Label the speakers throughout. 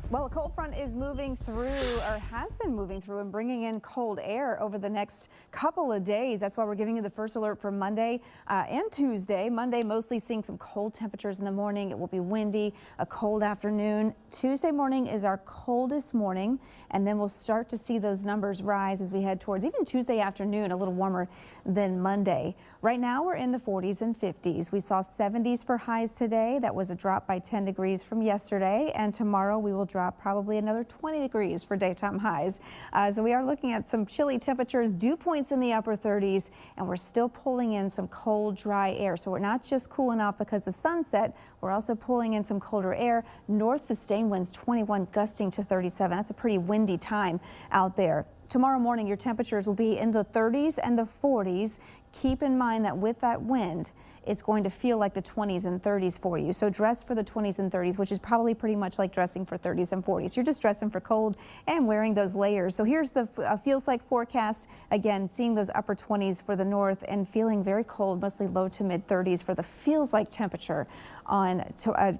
Speaker 1: Well, a cold front is moving through, or has been moving through, and bringing in cold air over the next couple of days. That's why we're giving you the first alert for Monday and Tuesday. Monday, mostly seeing some cold temperatures in the morning. It will be windy, a cold afternoon. Tuesday morning is our coldest morning, and then we'll start to see those numbers rise as we head towards even Tuesday afternoon, a little warmer than Monday. Right now, we're in the 40s and 50s. We saw 70s for highs today. That was a drop by 10 degrees from yesterday, and tomorrow we will drop probably another 20 degrees for daytime highs. So we are looking at some chilly temperatures, dew points in the upper 30s, and we're still pulling in some cold, dry air. So we're not just cooling off because the sun set, we're also pulling in some colder air. North sustained winds 21 gusting to 37. That's a pretty windy time out there. Tomorrow morning, your temperatures will be in the 30s and the 40s. Keep in mind that with that wind, it's going to feel like the 20s and 30s for you. So dress for the 20s and 30s, which is probably pretty much like dressing for 30s and 40s. You're just dressing for cold and wearing those layers. So here's the feels like forecast. Again, seeing those upper 20s for the north and feeling very cold, mostly low to mid 30s for the feels like temperature on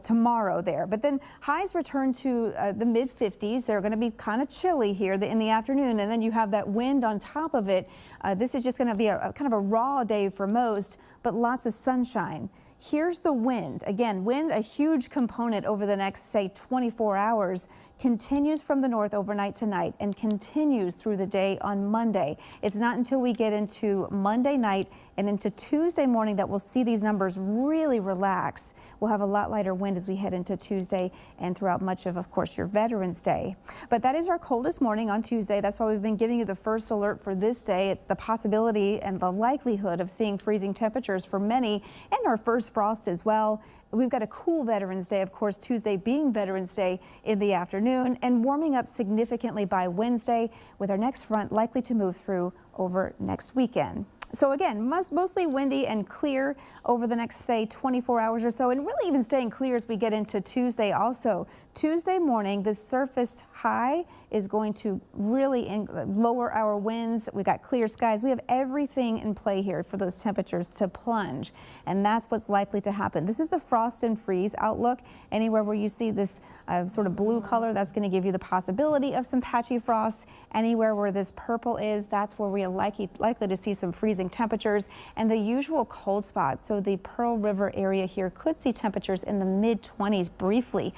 Speaker 1: tomorrow there. But then highs return to the mid 50s. They're going to be kind of chilly here in the afternoon, and then you have that wind on top of it. This is just going to be a kind of a raw day for most, but lots of sunshine. Here's the wind. Again, wind, a huge component over the next, say, 24 hours, continues from the north overnight tonight and continues through the day on Monday. It's not until we get into Monday night and into Tuesday morning that we'll see these numbers really relax. We'll have a lot lighter wind as we head into Tuesday and throughout much of course, your Veterans Day. But that is our coldest morning on Tuesday. That's why we've been giving you the first alert for this day. It's the possibility and the likelihood of seeing freezing temperatures for many, and our first frost as well. We've got a cool Veterans Day, of course, Tuesday being Veterans Day in the afternoon, and warming up significantly by Wednesday, with our next front likely to move through over next weekend. So again, mostly windy and clear over the next, say, 24 hours or so, and really even staying clear as we get into Tuesday also. Tuesday morning, the surface high is going to really lower our winds. We got clear skies. We have everything in play here for those temperatures to plunge, and that's what's likely to happen. This is the frost and freeze outlook. Anywhere where you see this sort of blue color, that's going to give you the possibility of some patchy frost. Anywhere where this purple is, that's where we are likely to see some freezing temperatures and the usual cold spots. So the Pearl River area here could see temperatures in the mid 20s briefly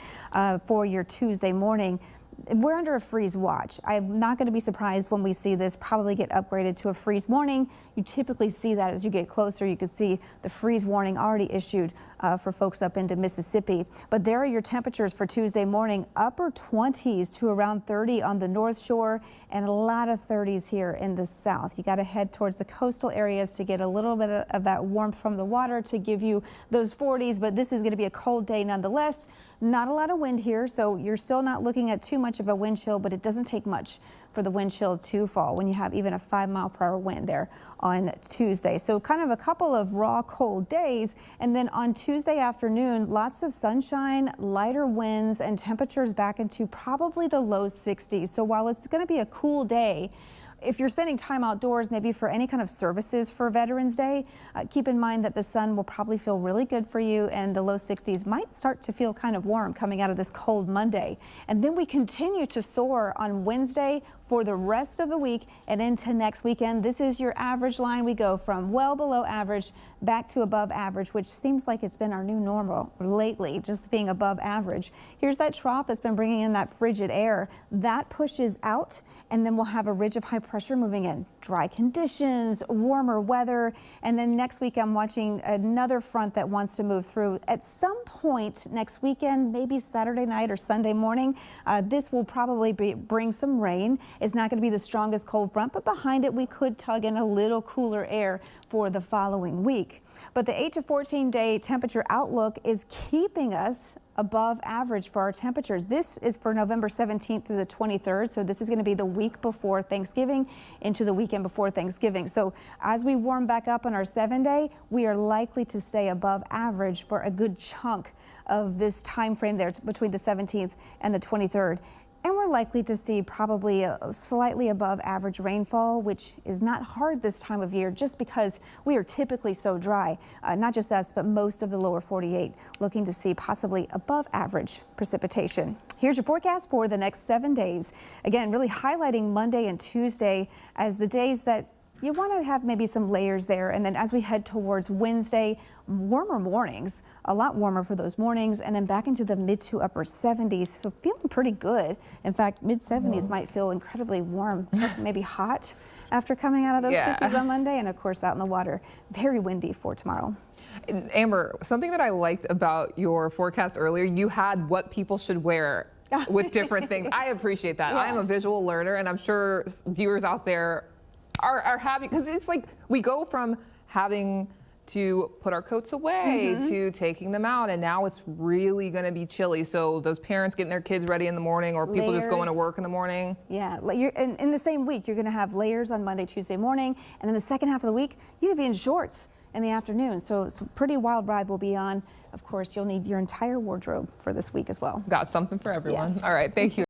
Speaker 1: for your Tuesday morning. We're under a freeze watch. I'm not going to be surprised when we see this probably get upgraded to a freeze warning. You typically see that as you get closer. You can see the freeze warning already issued for folks up into Mississippi. But there are your temperatures for Tuesday morning, upper 20s to around 30 on the North Shore, and a lot of 30s here in the south. You got to head towards the coastal areas to get a little bit of that warmth from the water to give you those 40s. But this is going to be a cold day nonetheless. Not a lot of wind here, so you're still not looking at too much of a wind chill, but it doesn't take much for the wind chill to fall when you have even a 5-mile-per-hour wind there on Tuesday. So kind of a couple of raw, cold days. And then on Tuesday afternoon, lots of sunshine, lighter winds, and temperatures back into probably the low 60s. So while it's going to be a cool day, if you're spending time outdoors, maybe for any kind of services for Veterans Day, keep in mind that the sun will probably feel really good for you, and the low 60s might start to feel kind of warm coming out of this cold Monday. And then we continue to soar on Wednesday for the rest of the week and into next weekend. This is your average line. We go from well below average back to above average, which seems like it's been our new normal lately, just being above average. Here's that trough that's been bringing in that frigid air. That pushes out, and then we'll have a ridge of high pressure moving in. Dry conditions, warmer weather, and then next week I'm watching another front that wants to move through. At some point next weekend, maybe Saturday night or Sunday morning, this will probably bring some rain. It's not going to be the strongest cold front, but behind it we could tug in a little cooler air for the following week. But the 8 to 14 day temperature outlook is keeping us above average for our temperatures. This is for November 17th through the 23rd. So this is going to be the week before Thanksgiving into the weekend before Thanksgiving. So as we warm back up on our 7-day, we are likely to stay above average for a good chunk of this time frame there between the 17th and the 23rd. And we're are likely to see probably a slightly above average rainfall, which is not hard this time of year just because we are typically so dry. Not just us, but most of the lower 48 looking to see possibly above average precipitation. Here's your forecast for the next 7 days. Again, really highlighting Monday and Tuesday as the days that you want to have maybe some layers there. And then as we head towards Wednesday, warmer mornings, a lot warmer for those mornings, and then back into the mid to upper 70s. So feeling pretty good. In fact, mid 70s might feel incredibly warm, maybe hot after coming out of those 50s on Monday. And of course, out in the water, very windy for tomorrow.
Speaker 2: Amber, something that I liked about your forecast earlier, you had what people should wear with different things. I appreciate that. I am a visual learner, and I'm sure viewers out there are happy, because it's like we go from having to put our coats away to taking them out, and now it's really going to be chilly. So those parents getting their kids ready in the morning, or people just going to work in the morning. Yeah,
Speaker 1: in the same week, you're going to have layers on Monday, Tuesday morning, and then the second half of the week, you could be in shorts in the afternoon. So it's a pretty wild ride will be on. Of course, you'll need your entire wardrobe for this week as well.
Speaker 2: Got something for everyone. Yes. All right, thank you.